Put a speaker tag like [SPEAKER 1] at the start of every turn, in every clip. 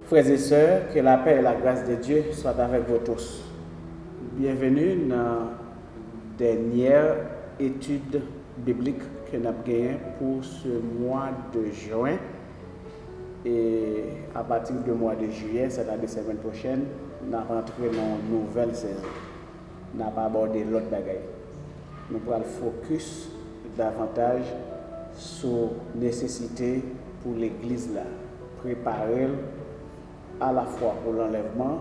[SPEAKER 1] Frères et sœurs, que la paix et la grâce de Dieu soient avec vous tous. Bienvenue dans la dernière étude biblique que nous avons gagnée pour ce mois de juin. Et à partir du mois de juillet, c'est-à-dire la semaine prochaine, nous allons rentrer dans une nouvelle saison. Nous allons aborder l'autre bagaille. Nous allons focus davantage sur la nécessité pour l'Église là, préparer à la fois pour l'enlèvement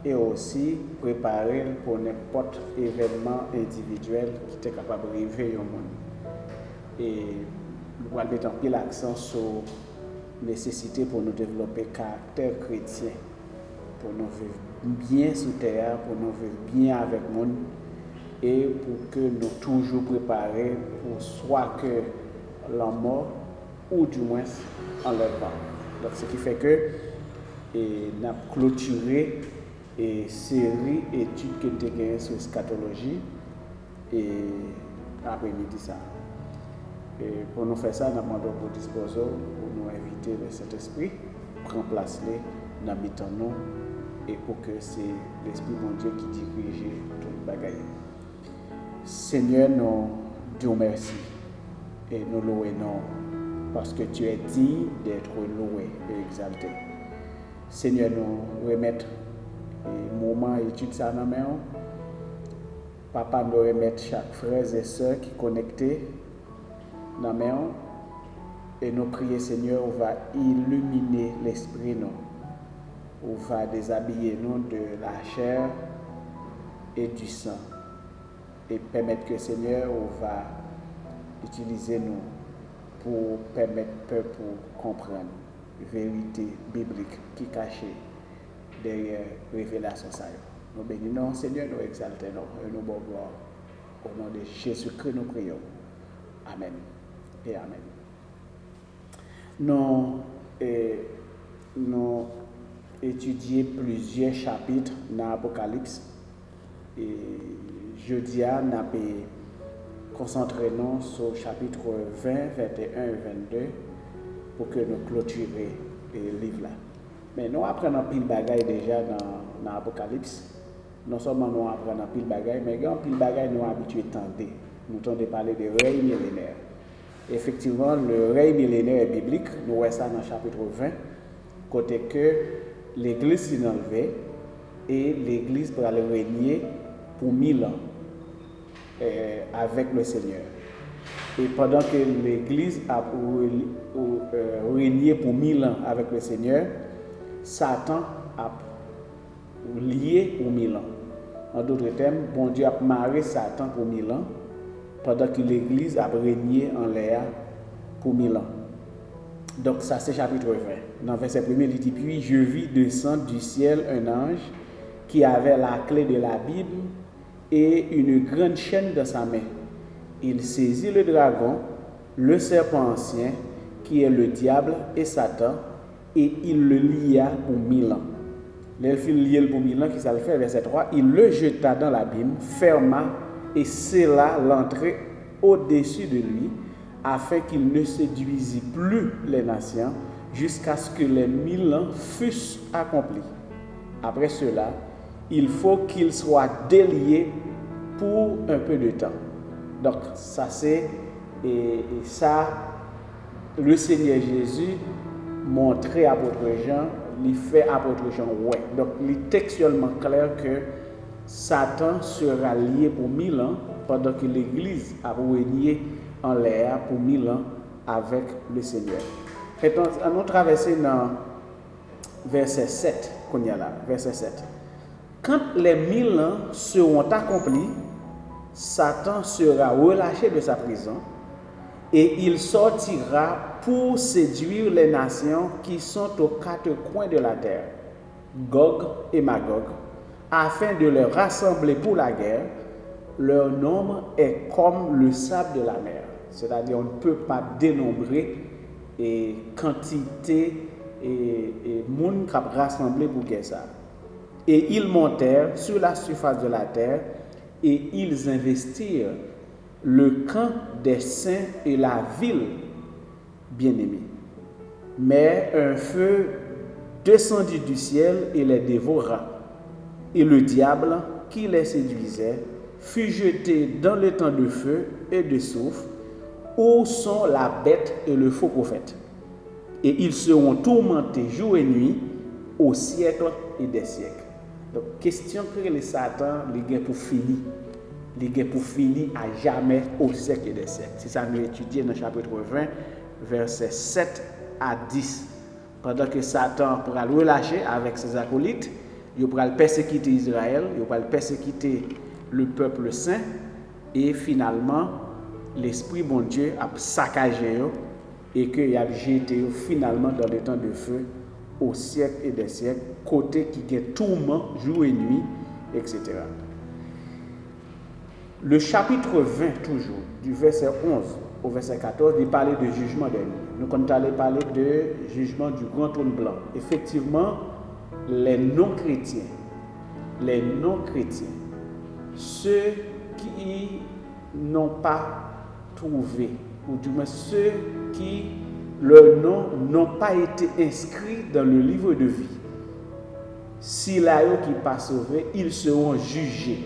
[SPEAKER 1] et aussi préparer pour n'importe événement individuel qui est capable de arriver au monde. Et nous allons mettre en pile l'accent sur la nécessité pour nous développer le caractère chrétien, pour nous vivre bien sous terre, pour nous vivre bien avec le monde et pour que nous toujours préparer pour soit que la mort ou du moins enlèvement. Donc ce qui fait que nous avons clôturé une série d'études que nous avons gagnées sur l'eschatologie et après-midi ça. Et pour nous faire ça, nous demandons vos disposants pour nous inviter le Saint-Esprit, prendre place dans nous et pour que c'est l'Esprit de Dieu qui dirige tout le bagage. Seigneur, nous disons merci et nous louons parce que tu es digne d'être loué et exalté. Seigneur, nous remettons le moment étude ça dans main. Papa, nous remettons chaque frère et sœur qui est connecté dans main. Et nous prions, Seigneur, on va illuminer l'esprit, nous. On va déshabiller nous de la chair et du sang. Et permettre que, Seigneur, on va utiliser nous pour permettre au peuple pour comprendre la vérité biblique qui est cachée derrière la révélation. Nous bénissons, Seigneur, nous exaltons et nous bonne gloire. Au nom de Jésus-Christ, nous prions. Amen et Amen. Nous étudions plusieurs chapitres dans l'Apocalypse. Et jeudi, nous avons concentré sur le chapitre 20, 21 et 22 pour que nous clôturions le livre là. Mais nous apprenons pile bagaille déjà dans l'Apocalypse. Non seulement nous apprenons pile bagaille, mais quand pile bagaille nous habitués à tenter. Nous tentons parler de règne millénaire. Effectivement, le règne millénaire est biblique. Nous voyons ça dans le chapitre 20, côté que l'Église s'est enlevée et l'Église pourra le régner pour 1000 ans avec le Seigneur. Et pendant que l'Église a régné pour 1000 ans avec le Seigneur, Satan a lié pour 1000 ans. En d'autres termes, bon Dieu a marié Satan pour 1000 ans, pendant que l'Église a régné en l'air pour 1000 ans. Donc ça c'est chapitre 20. Dans verset 1, il dit, puis je vis descendre du ciel un ange qui avait la clé de la Bible et une grande chaîne dans sa main. Il saisit le dragon, le serpent ancien, qui est le diable et Satan, et il le lia pour 1000 ans. L'elfine lié pour 1000 ans, qui ça le fait, verset 3, il le jeta dans l'abîme, ferma et scella l'entrée au-dessus de lui, afin qu'il ne séduisît plus les nations, jusqu'à ce que les 1000 ans fussent accomplis. Après cela, il faut qu'il soit délié pour un peu de temps. Donc, ça c'est, et ça, le Seigneur Jésus montrait à apôtre Jean, il fait apôtre Jean, ouais. Donc, il est textuellement clair que Satan sera lié pour 1000 ans, pendant que l'Église a régné en l'air pour 1000 ans avec le Seigneur. Et nous traversons dans verset 7, qu'on y a là, verset 7. Quand les 1000 ans seront accomplis, Satan sera relâché de sa prison et il sortira pour séduire les nations qui sont aux quatre coins de la terre, Gog et Magog, afin de les rassembler pour la guerre. Leur nombre est comme le sable de la mer, c'est-à-dire on ne peut pas dénombrer et quantité et monde qui a rassemblé pour guerre ça. Et ils montèrent sur la surface de la terre et ils investirent le camp des saints et la ville bien-aimée. Mais un feu descendit du ciel et les dévora. Et le diable, qui les séduisait, fut jeté dans le temps de feu et de soufre, où sont la bête et le faux prophète. Et ils seront tourmentés jour et nuit au siècle et des siècles. Donc, question que les Satan, les gains pour finir. Les gains pour finir à jamais au siècle et des siècles. C'est ça que nous étudions dans le chapitre 20, versets 7 à 10. Pendant que Satan pourra le relâcher avec ses acolytes, il pourra persécuter Israël, il pourra persécuter le peuple saint, et finalement, l'Esprit bon Dieu a saccagé et qu'il a jeté finalement dans le temps de feu au siècle et des siècles, côté qui est tourment jour et nuit, etc. Le chapitre 20, toujours, du verset 11 au verset 14, il parlait de jugement dernier. Nous allons parler de jugement du grand trône blanc. Effectivement, les non-chrétiens, ceux qui n'ont pas trouvé, ou du moins ceux qui, leurs noms n'ont pas été inscrits dans le livre de vie, si là qui pas sauvé, ils seront jugés.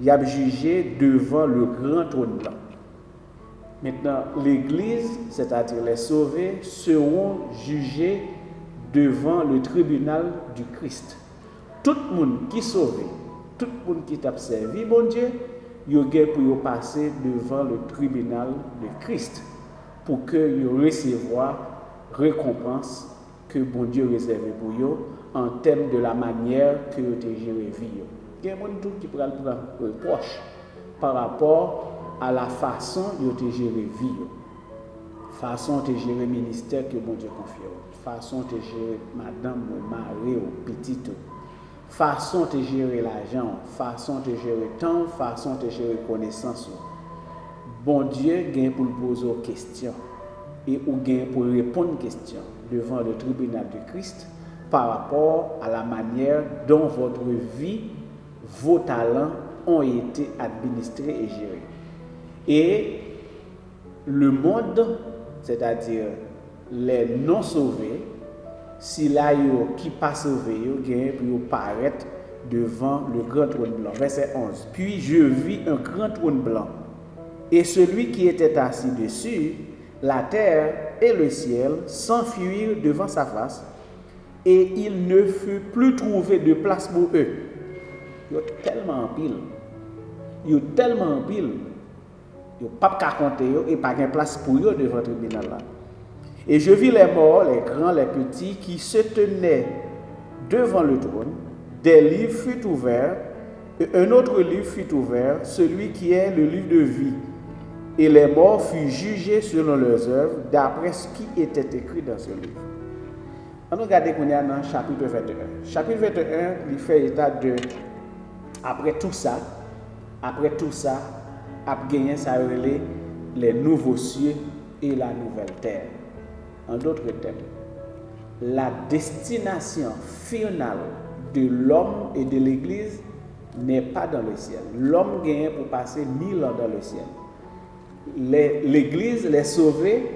[SPEAKER 1] Ils sont jugés devant le grand trône blanc. Maintenant, l'Église, c'est-à-dire les sauvés, seront jugés devant le tribunal du Christ. Tout le monde qui est sauvé, tout le monde qui t'a servi, bon Dieu, il pour passer devant le tribunal de Christ pour que ils recevoir récompense que bon Dieu réservé pour eux en termes de la manière que vous avez géré vie. Il y a des gens qui prennent reproche par rapport à la façon dont vous avez géré vie, façon dont vous avez géré le ministère que bon Dieu confie, façon dont vous avez géré madame, mari, petite, façon dont vous avez géré l'argent, façon dont vous avez géré le temps, façon dont vous avez géré la connaissance. Bon Dieu gagne pour poser des questions et ou gagne pour répondre aux questions devant le tribunal de Christ par rapport à la manière dont votre vie, vos talents ont été administrés et gérés. Et le monde, c'est-à-dire les non-sauvés, si là qui pas sauvés, gagne pour paraître devant le grand trône blanc. Verset 11. Puis je vis un grand trône blanc, et celui qui était assis dessus, la terre et le ciel s'enfuirent devant sa face, et il ne fut plus trouvé de place pour eux. Il y a tellement en pile. Il y a tellement en pile. Il n'y a pas de compter et pas de place pour eux devant le tribunal là. Et je vis les morts, les grands, les petits, qui se tenaient devant le trône. Des livres furent ouverts, et un autre livre fut ouvert, celui qui est le livre de vie. Et les morts furent jugés selon leurs œuvres, d'après ce qui était écrit dans ce livre. On regarde qu'on est dans le chapitre 21. Chapitre 21, il fait état de, après tout ça, a gagné ça les nouveaux cieux et la nouvelle terre. En d'autres termes, la destination finale de l'homme et de l'Église n'est pas dans le ciel. L'homme gagne pour passer 1000 ans dans le ciel. L'Église, les sauvés,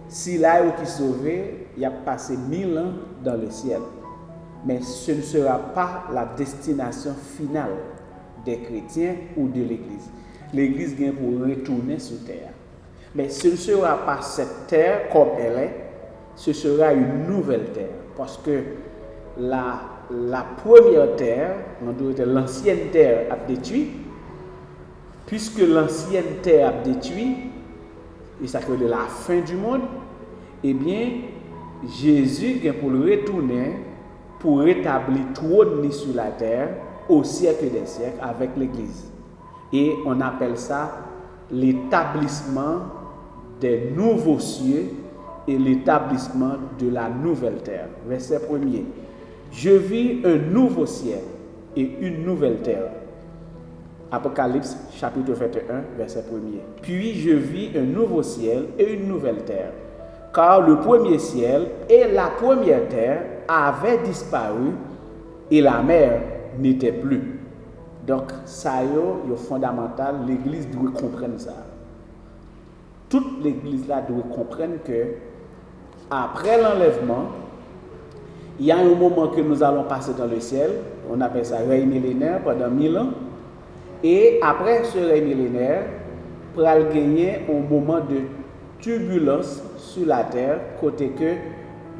[SPEAKER 1] si là qui sauvé, il a passé 1000 ans dans le ciel. Mais ce ne sera pas la destination finale des chrétiens ou de l'Église. L'Église vient pour retourner sur terre. Mais ce ne sera pas cette terre comme elle est, ce sera une nouvelle terre. Parce que la première terre, l'ancienne terre a détruit, puisque l'ancienne terre a détruit, et ça fait de la fin du monde, eh bien, Jésus vient pour le retourner, pour rétablir trône sur la terre au siècle des siècles avec l'Église. Et on appelle ça l'établissement des nouveaux cieux et l'établissement de la nouvelle terre. Verset 1er. Je vis un nouveau ciel et une nouvelle terre. Apocalypse chapitre 21, verset 1er. Puis je vis un nouveau ciel et une nouvelle terre. Car le premier ciel et la première terre avaient disparu et la mer n'était plus. Donc, ça est fondamental, l'Église doit comprendre ça. Toute l'Église là doit comprendre que après l'enlèvement, Il y a un moment que nous allons passer dans le ciel, on appelle ça règne millénaire pendant 1000 ans. Et après ce règne millénaire, pour gagner un moment de turbulence sur la terre, côté que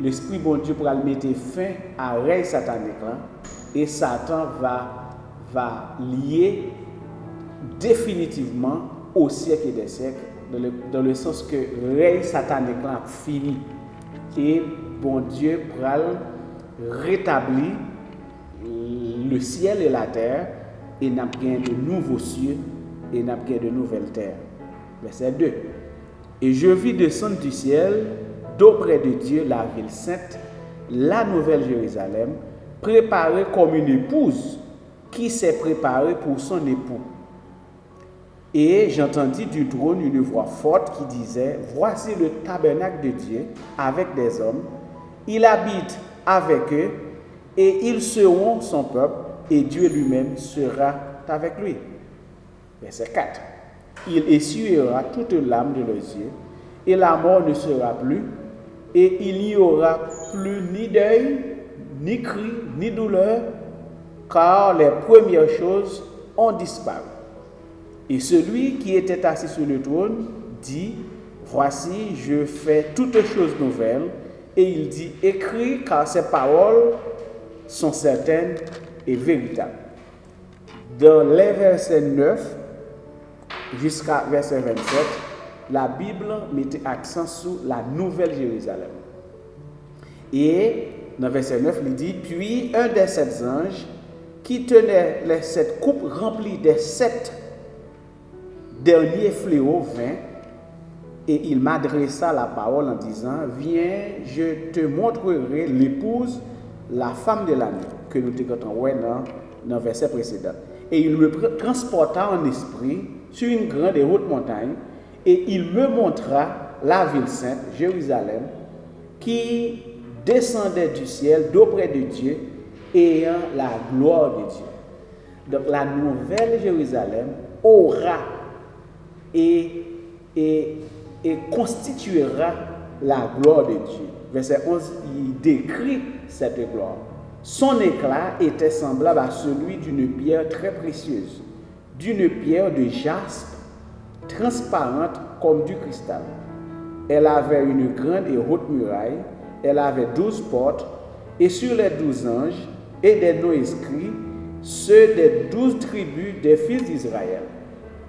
[SPEAKER 1] l'Esprit bon Dieu pourra mettre fin à règne satanique là, et Satan va lier définitivement au siècle des siècles, dans le sens que règne satanique là fini et bon Dieu pourra rétablir le ciel et la terre et n'a bien de nouveaux cieux et n'a bien de nouvelles terres. Verset 2. Et je vis descendre du ciel d'auprès de Dieu la ville sainte, la nouvelle Jérusalem, préparée comme une épouse qui s'est préparée pour son époux. Et j'entendis du trône une voix forte qui disait, voici le tabernacle de Dieu avec des hommes, il habite avec eux et ils seront son peuple et Dieu lui-même sera avec lui. Verset 4. Il essuiera toute larme de leurs yeux et la mort ne sera plus et il n'y aura plus ni deuil, ni cri, ni douleur, car les premières choses ont disparu. Et celui qui était assis sur le trône dit, voici, je fais toutes choses nouvelles. Et il dit, écris, car ces paroles sont certaines et véritables. Dans les versets 9 jusqu'à verset 27, la Bible mettait accent sur la nouvelle Jérusalem. Et dans verset 9, il dit, puis un des 7 anges qui tenait les 7 coupes remplies des 7 derniers fléaux vint et il m'adressa la parole en disant, viens, je te montrerai l'épouse, la femme de l'agneau, que nous t'écoutons dans le verset précédent. Et il me transporta en esprit sur une grande et haute montagne, et il me montra la ville sainte, Jérusalem, qui descendait du ciel d'auprès de Dieu, ayant la gloire de Dieu. Donc la nouvelle Jérusalem aura et constituera la gloire de Dieu. Verset 11, il décrit cette gloire. Son éclat était semblable à celui d'une pierre très précieuse, d'une pierre de jaspe, transparente comme du cristal. Elle avait une grande et haute muraille, elle avait 12 portes, et sur les 12 anges et des noms inscrits, ceux des 12 tribus des fils d'Israël.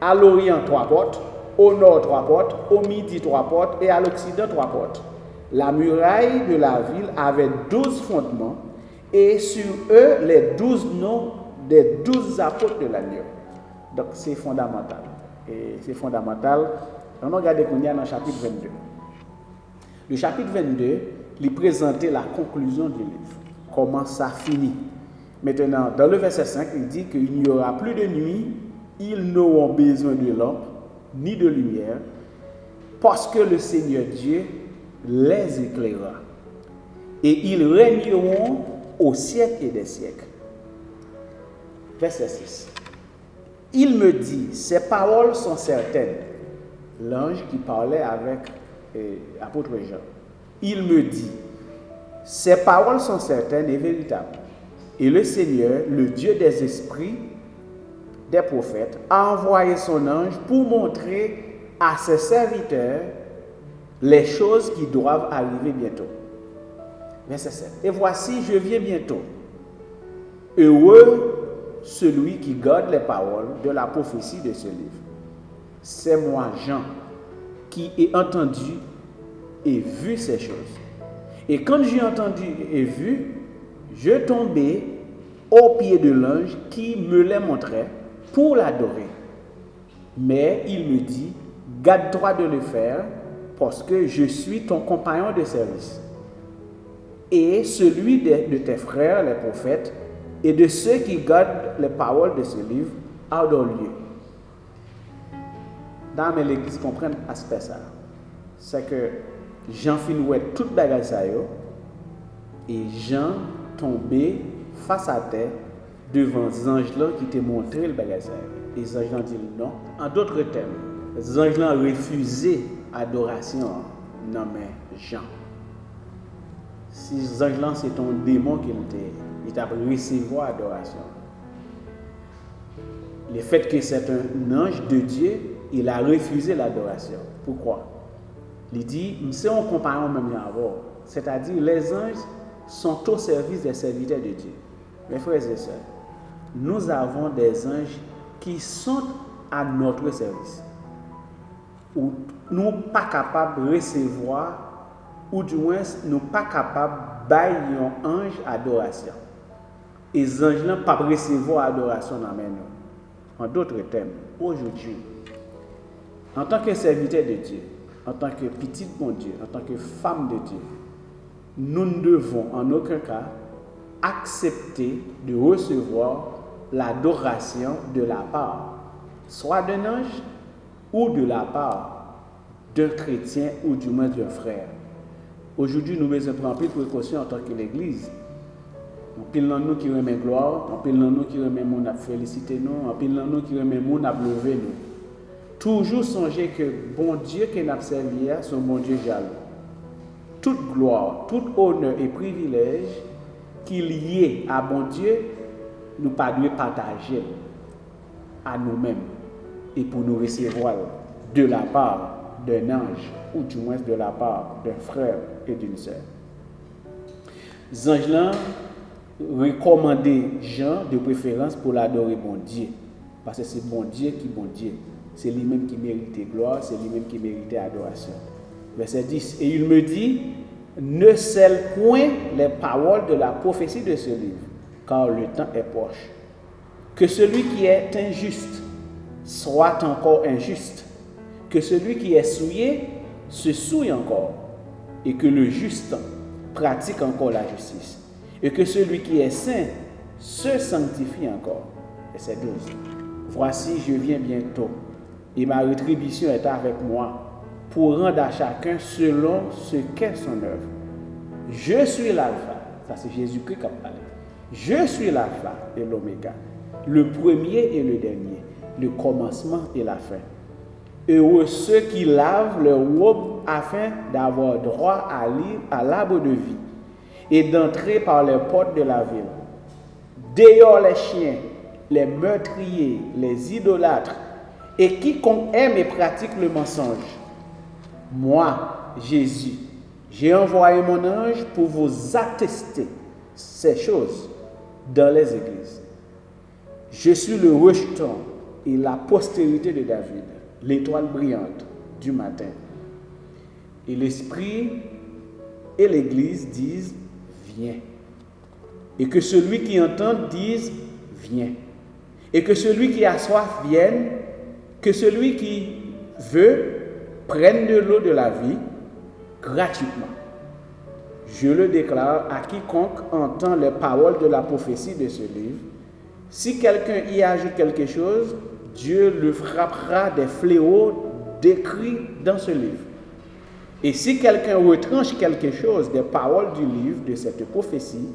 [SPEAKER 1] À l'Orient, 3 portes, au nord 3 portes, au midi 3 portes et à l'occident 3 portes. La muraille de la ville avait 12 fondements et sur eux les 12 noms des 12 apôtres de l'agneau. Donc c'est fondamental. Et c'est fondamental. On regarde qu'on y a dans le chapitre 22. Le chapitre 22, il présentait la conclusion du livre. Comment ça finit. Maintenant, dans le verset 5, il dit qu'il n'y aura plus de nuit, ils n'auront besoin de lampe ni de lumière, parce que le Seigneur Dieu les éclairera. Et ils régneront au siècle et des siècles. Verset 6. Il me dit, ces paroles sont certaines. L'ange qui parlait avec l'apôtre Jean. Il me dit, ces paroles sont certaines et véritables. Et le Seigneur, le Dieu des esprits, des prophètes, a envoyé son ange pour montrer à ses serviteurs les choses qui doivent arriver bientôt. Verset 7. Et voici, je viens bientôt. Heureux celui qui garde les paroles de la prophétie de ce livre. C'est moi, Jean, qui ai entendu et vu ces choses. Et quand j'ai entendu et vu, je tombais aux pieds de l'ange qui me les montrait pour l'adorer. Mais il me dit, garde-toi de le faire, parce que je suis ton compagnon de service. Et celui de tes frères, les prophètes, et de ceux qui gardent les paroles de ce livre, adore lieu. Dans l'église, comprennent l'aspect ça. C'est que Jean finouait toute bagage ça et Jean tombait face à terre devant les anges là qui te montré le bagage ça. Et les anges là disent non. En d'autres termes, les anges là refusé adoration non mais Jean. Si les anges là, c'est ton démon il t'a recevoir adoration. Le fait que c'est un ange de Dieu, il a refusé l'adoration. Pourquoi? Il dit, c'est en comparant même avant. C'est-à-dire, les anges sont au service des serviteurs de Dieu. Mes frères et sœurs, nous avons des anges qui sont à notre service. Ou nous pas capables de recevoir, ou du moins nous pas capables de bailler un ange adoration. Et les anges ne pas recevoir adoration dans nous. En d'autres termes, aujourd'hui, en tant que serviteur de Dieu, en tant que petit bon Dieu, en tant que femme de Dieu, nous ne devons en aucun cas accepter de recevoir l'adoration de la part, soit d'un ange ou de la part d'un chrétien ou du moins d'un frère. Aujourd'hui, nous devons prendre plus de précautions en tant que l'Église. On pile dans nous qui remet gloire, on pile dans nous qui remet mon à féliciter nous, on pile dans nous qui remet mon à lever nous. Toujours songer que bon Dieu qui n'a servi à son bon Dieu jaloux. Toute gloire, tout honneur et privilège qui est lié à bon Dieu, nous pas devons partager à nous-mêmes et pour nous recevoir de la part d'un ange ou du moins de la part d'un frère et d'une sœur. Les anges là recommander Jean de préférence pour l'adorer bon Dieu parce que c'est bon Dieu qui bon Dieu. C'est lui-même qui mérite gloire, c'est lui-même qui mérite adoration. Verset 10. Et il me dit, ne scelle point les paroles de la prophétie de ce livre, car le temps est proche. Que celui qui est injuste soit encore injuste, que celui qui est souillé se souille encore, et que le juste pratique encore la justice, et que celui qui est saint se sanctifie encore. Verset 12. Voici, je viens bientôt. Et ma rétribution est avec moi pour rendre à chacun selon ce qu'est son œuvre. Je suis l'alpha, ça c'est Jésus-Christ qui a parlé. Je suis l'alpha et l'oméga, le premier et le dernier, le commencement et la fin. Heureux ceux qui lavent leur robe afin d'avoir droit à l'arbre de vie et d'entrer par les portes de la ville. Dehors les chiens, les meurtriers, les idolâtres, et quiconque aime et pratique le mensonge. Moi, Jésus, j'ai envoyé mon ange pour vous attester ces choses dans les églises. Je suis le rejeton et la postérité de David, l'étoile brillante du matin. Et l'Esprit et l'Église disent, viens. Et que celui qui entend dise, viens. Et que celui qui a soif vienne. Que celui qui veut prenne de l'eau de la vie gratuitement. Je le déclare à quiconque entend les paroles de la prophétie de ce livre. Si quelqu'un y ajoute quelque chose, Dieu le frappera des fléaux décrits dans ce livre. Et si quelqu'un retranche quelque chose des paroles du livre de cette prophétie,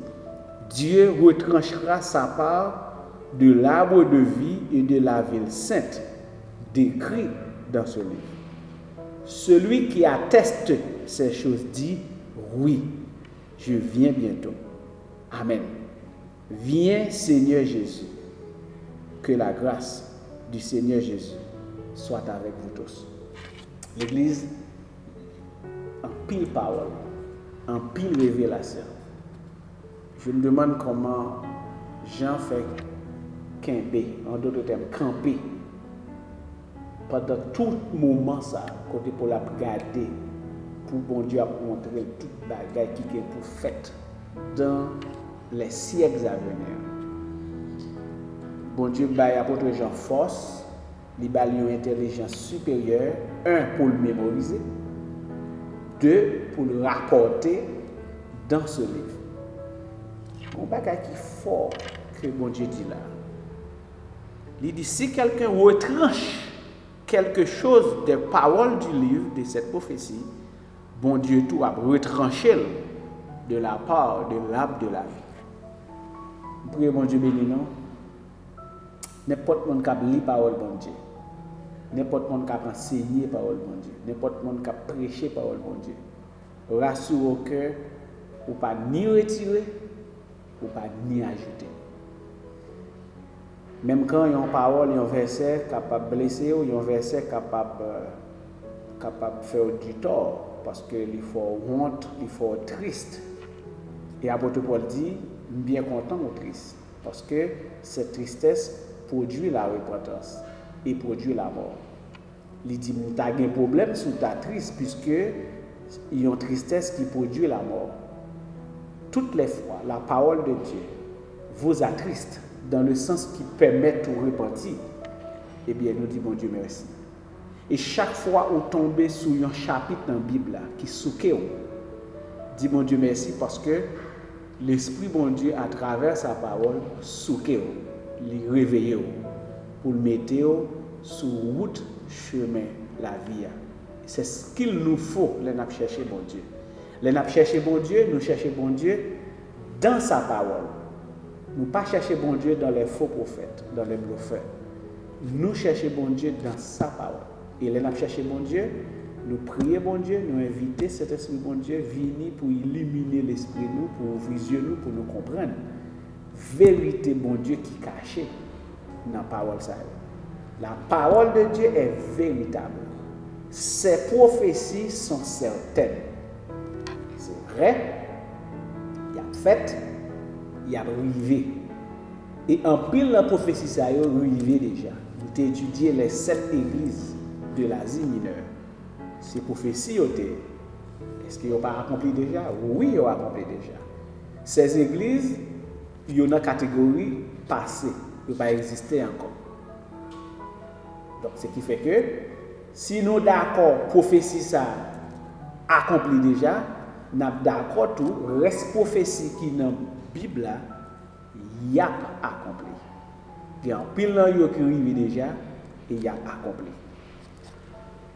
[SPEAKER 1] Dieu retranchera sa part de l'arbre de vie et de la ville sainte décrit dans ce livre. Celui qui atteste ces choses dit, oui, je viens bientôt. Amen. Viens Seigneur Jésus. Que la grâce du Seigneur Jésus soit avec vous tous. L'Église, en pile parole, en pile révélation. Je me demande comment Jean fait camper, en d'autres termes, camper. Pendant tout moment, ça, côté pour la garder, pour bon Dieu montrer toute bagaille qui est pour fait dans les siècles à venir. Bon Dieu baille apôtre Jean force, il baille une intelligence supérieure, un pour le mémoriser, deux pour le rapporter dans ce livre. Un bagaille qui est fort que bon Dieu dit là. Il dit si quelqu'un retranche quelque chose des paroles du livre de cette prophétie, bon Dieu tout a retranché de la part de l'arbre de la vie. Priez bon Dieu béni non. N'importe monde qui lit parole bon Dieu. N'importe monde qui enseigner parole bon Dieu. N'importe monde qui prêcher parole bon Dieu. Rassure au cœur, ou pas ni retirer, ou pas ni ajouter. Même quand il y a une parole, il y a un verset capable de blesser, ou il y a un verset capable de faire du tort, parce qu'il faut honte, il faut triste. Et l'apôtre Paul dit, bien content ou triste, parce que cette tristesse produit la repentance et produit la mort. Il dit, tu as un problème sous ta triste, puisque il y a une tristesse qui produit la mort. Toutes les fois, la parole de Dieu vous attriste, dans le sens qui permet de repentir, eh bien, nous disons, bon Dieu, merci. Et chaque fois où tombez sur un chapitre dans la Bible qui souque, dis bon Dieu merci parce que l'Esprit bon Dieu à travers sa parole souque, le réveille pour le mettre sur route chemin la vie. C'est ce qu'il nous faut les n'a chercher bon Dieu. Les n'a chercher bon Dieu, nous chercher bon Dieu dans sa parole. Nous pas chercher bon Dieu dans les faux prophètes, dans les bluffeurs. Nous chercher bon Dieu dans sa parole. Et les n'a chercher bon Dieu, nous prier bon Dieu, nous inviter cet esprit bon Dieu venir pour illuminer l'esprit nous, pour ouvrir les yeux nous, pour nous comprendre. Vérité bon Dieu qui cachée dans la parole ça. La parole de Dieu est véritable. Ses prophéties sont certaines. C'est vrai, il y a fait, il y a arrivé. Et en pile la prophétie ça y est arrivé déjà. Nous avons étudié les 7 églises de l'Asie mineure. Ces prophéties, est-ce qu'ils n'ont pas accompli déjà? Oui, ils ont accompli déjà. Ces églises, il y en a une catégorie passée, qui ne pas exister encore. Donc, ce qui fait que, si nous d'accord, prophétie ça accompli déjà, nous sommes d'accord tout, reste prophétie qui dans la Bible, il y a accompli. Il y a un pile qui arrive déjà et il y a accompli.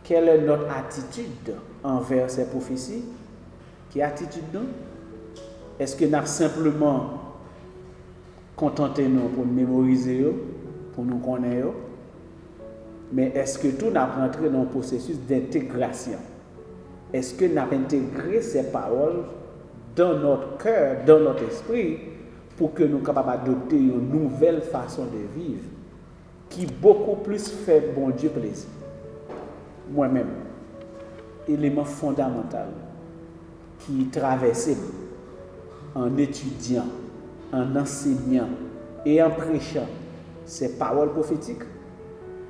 [SPEAKER 1] Quelle est notre attitude envers ces prophéties? Quelle attitude nous? Est-ce que nous avons simplement contenté nous pour nous mémoriser, pour nous connaître? Mais est-ce que tout n'a rentré dans un processus d'intégration? Est-ce que nous avons intégré ces paroles dans notre cœur, dans notre esprit, pour que nous soyons capables d'adopter une nouvelle façon de vivre qui beaucoup plus fait bon Dieu plaisir? Moi-même, élément fondamental qui traversait en étudiant, en enseignant et en prêchant ces paroles prophétiques,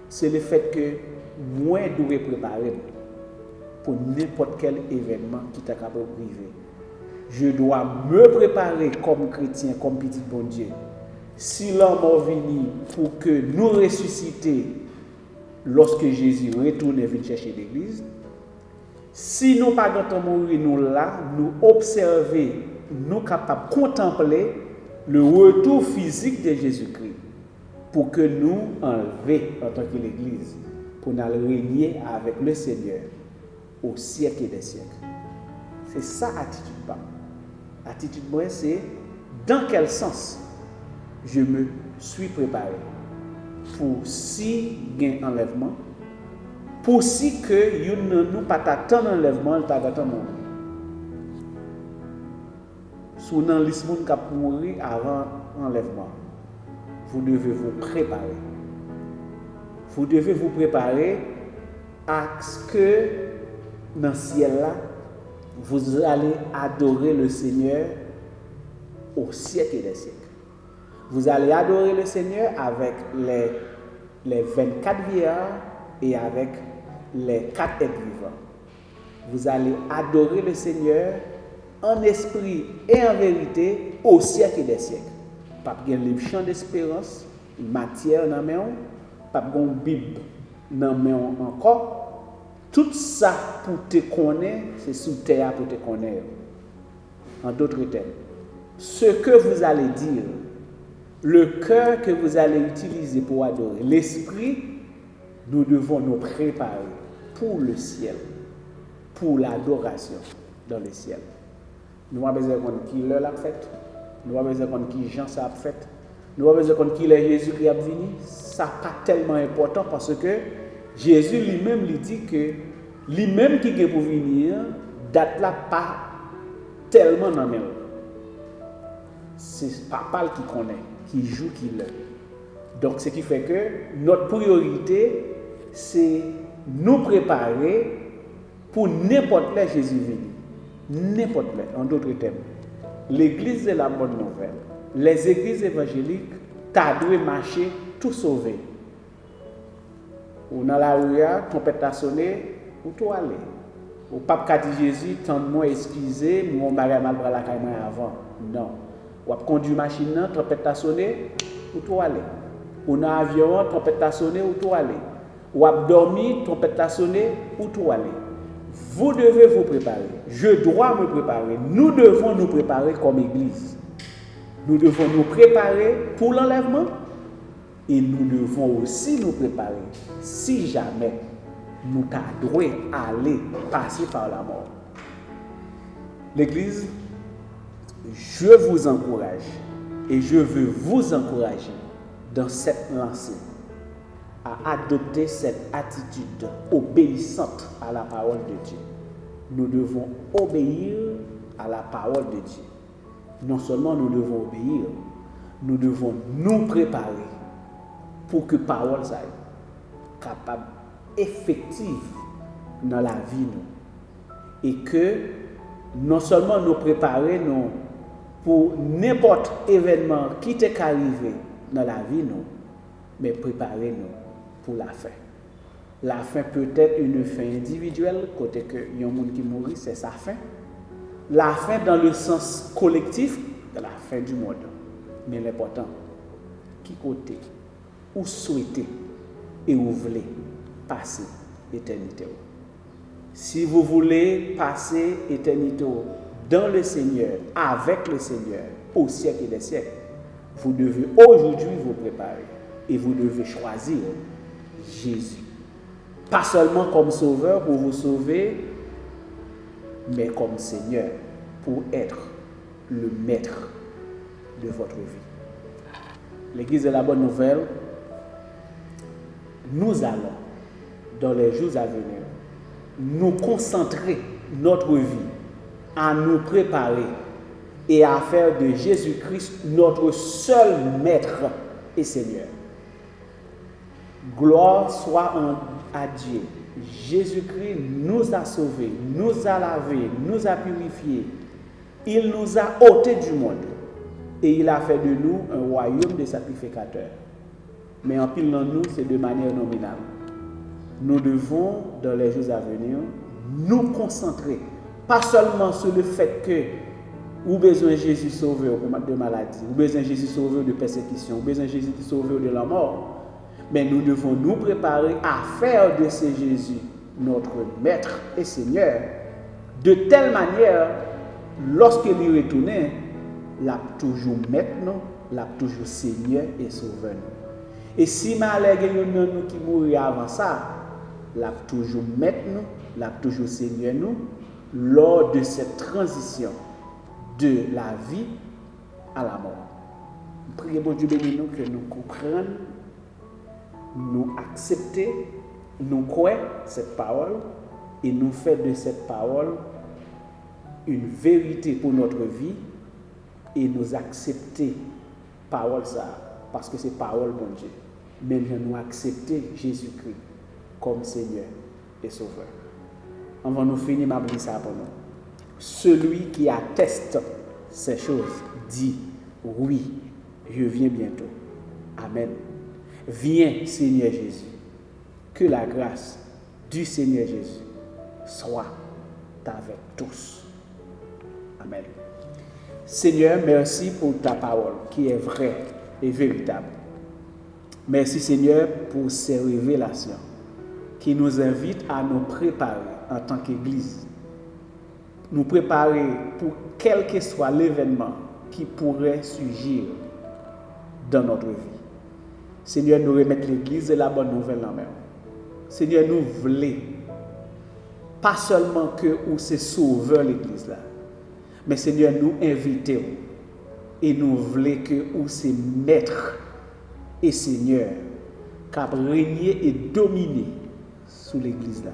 [SPEAKER 1] c'est le fait que moi, je dois préparer pour n'importe quel événement qui est capable de arriver. Je dois me préparer comme chrétien, comme petit bon Dieu. Si l'homme est venu pour que nous ressuscitions lorsque Jésus retourne et vient chercher l'église, si nous pas de mourir, nous là, nous observer, nous capables de contempler le retour physique de Jésus-Christ pour que nous enlevions en tant que l'église, pour nous régner avec le Seigneur au siècle des siècles. C'est ça l'attitude. L'attitude, moi, c'est dans quel sens je me suis préparé pour si gain enlèvement, pour si que nous pas attendre enlèvement, nous attendre mourir. Si vous avez liste qui a mourir avant enlèvement, vous devez vous préparer. Vous devez vous préparer à ce que dans le ciel là, vous allez adorer le Seigneur au siècle des siècles. Vous allez adorer le Seigneur avec les 24 vieillards et avec les 4 êtres vivants. Vous allez adorer le Seigneur en esprit et en vérité au siècle des siècles. Pas de chant d'espérance, matière dans main, pas de Bible dans main encore. Tout ça pour te connaître, c'est sous terre pour te connaître. En d'autres termes, ce que vous allez dire, le cœur que vous allez utiliser pour adorer, l'esprit, nous devons nous préparer pour le ciel, pour l'adoration dans le ciel. Nous avons besoin de connaître qui l'a fait, nous avons besoin de connaître qui Jean ça a fait, nous avons besoin de connaître qui est Jésus qui est venu. Ça n'est pas tellement important parce que Jésus lui-même lui dit que lui-même qui est pour venir, date là pas tellement dans mes. C'est papa qui connaît, qui joue, qui l'aime. Donc, ce qui fait que notre priorité, c'est nous préparer pour n'importe quel Jésus venu. N'importe quel, en d'autres termes. L'église est la bonne nouvelle. Les églises évangéliques, t'as dû marcher tout sauver. Ou dans la rue, trompette a sonné, ou tout aller. Ou pape a dit Jésus, tant de moi excusez, mon bagage mal pour la caille avant. Non. Ou a conduit machine, trompette a sonné, ou tout aller. Ou dans l'avion, trompette a sonné, ou tout aller. Ou a dormi, trompette a sonné, ou tout aller. Vous devez vous préparer. Je dois me préparer. Nous devons nous préparer comme église. Nous devons nous préparer pour l'enlèvement. Et nous devons aussi nous préparer si jamais nous devons aller passer par la mort. L'église, je vous encourage et je veux vous encourager dans cette lancée à adopter cette attitude obéissante à la parole de Dieu. Nous devons obéir à la parole de Dieu. Non seulement nous devons obéir, nous devons nous préparer pour que la parole soit capable, effective dans la vie. Nous. Et que non seulement nous préparer nous, pour n'importe événement qui est arrivé dans la vie, nous, mais préparer nous pour la fin. La fin peut être une fin individuelle, côté que il y a un monde qui mourit, c'est sa fin. La fin dans le sens collectif, de la fin du monde. Mais l'important, qui côté, où souhaitez et où voulez passer l'éternité. Si vous voulez passer l'éternité dans le Seigneur, avec le Seigneur, au siècle des siècles, vous devez aujourd'hui vous préparer et vous devez choisir Jésus. Pas seulement comme sauveur pour vous sauver, mais comme Seigneur pour être le maître de votre vie. L'Église de la Bonne Nouvelle, nous allons, dans les jours à venir, nous concentrer notre vie à nous préparer et à faire de Jésus-Christ notre seul maître et Seigneur. Gloire soit à Dieu. Jésus-Christ nous a sauvés, nous a lavés, nous a purifiés. Il nous a ôtés du monde et il a fait de nous un royaume de sacrificateurs. Mais en pile dans nous, c'est de manière nominale. Nous devons, dans les jours à venir, nous concentrer, pas seulement sur le fait que ou besoin de Jésus sauveur de maladie, ou besoin de Jésus sauveur de persécution, ou besoin de Jésus sauveur de la mort, mais nous devons nous préparer à faire de ce Jésus notre maître et Seigneur, de telle manière, lorsqu'il y retourne, l'a toujours maître, l'a toujours Seigneur et sauveur. Et si malgré nous qui mourir avant ça, l'a toujours maître nous, l'a toujours Seigneur nous, lors de cette transition de la vie à la mort. Priez bon Dieu béni nous que nous comprenions, nous accepter, nous croire cette parole et nous faire de cette parole une vérité pour notre vie et nous accepter parole ça parce que c'est parole bon Dieu. Mais nous accepter Jésus-Christ comme Seigneur et Sauveur. Avant nous finir, ma brise ça pour nous. Celui qui atteste ces choses dit oui, je viens bientôt. Amen. Viens, Seigneur Jésus. Que la grâce du Seigneur Jésus soit avec tous. Amen. Seigneur, merci pour ta parole qui est vraie et véritable. Merci Seigneur pour ces révélations qui nous invitent à nous préparer en tant qu'Église. Nous préparer pour quel que soit l'événement qui pourrait surgir dans notre vie. Seigneur, nous remettre l'Église et la bonne nouvelle en main. Seigneur, nous voulons pas seulement que ou c'est sauveur l'Église là, mais Seigneur, nous invitons et nous voulons que ou c'est maître et Seigneur qui a régné et dominé sous l'Église là.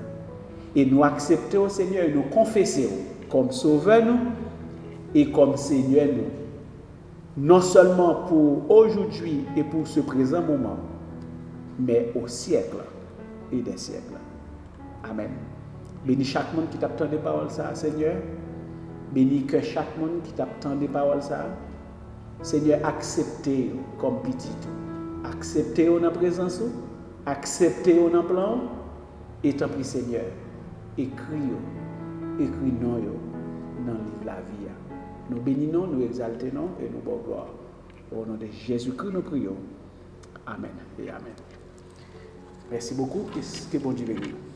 [SPEAKER 1] Et nous acceptons Seigneur et nous confessons comme sauveur nous et comme Seigneur nous, non seulement pour aujourd'hui et pour ce présent moment, mais au siècle et des siècles. Amen. Bénis chaque monde qui t'attend des paroles ça, Seigneur. Bénis que chaque monde qui t'attend des paroles ça. Seigneur, acceptez comme petit. Acceptez dans la présence, acceptez dans le plan. Et tant pis, Seigneur, écris non dans le livre de la vie. Nous bénissons, nous exaltons et nous bonne gloire. Au nom de Jésus-Christ, nous prions. Amen et amen. Merci beaucoup. Que bon Dieu bénisse.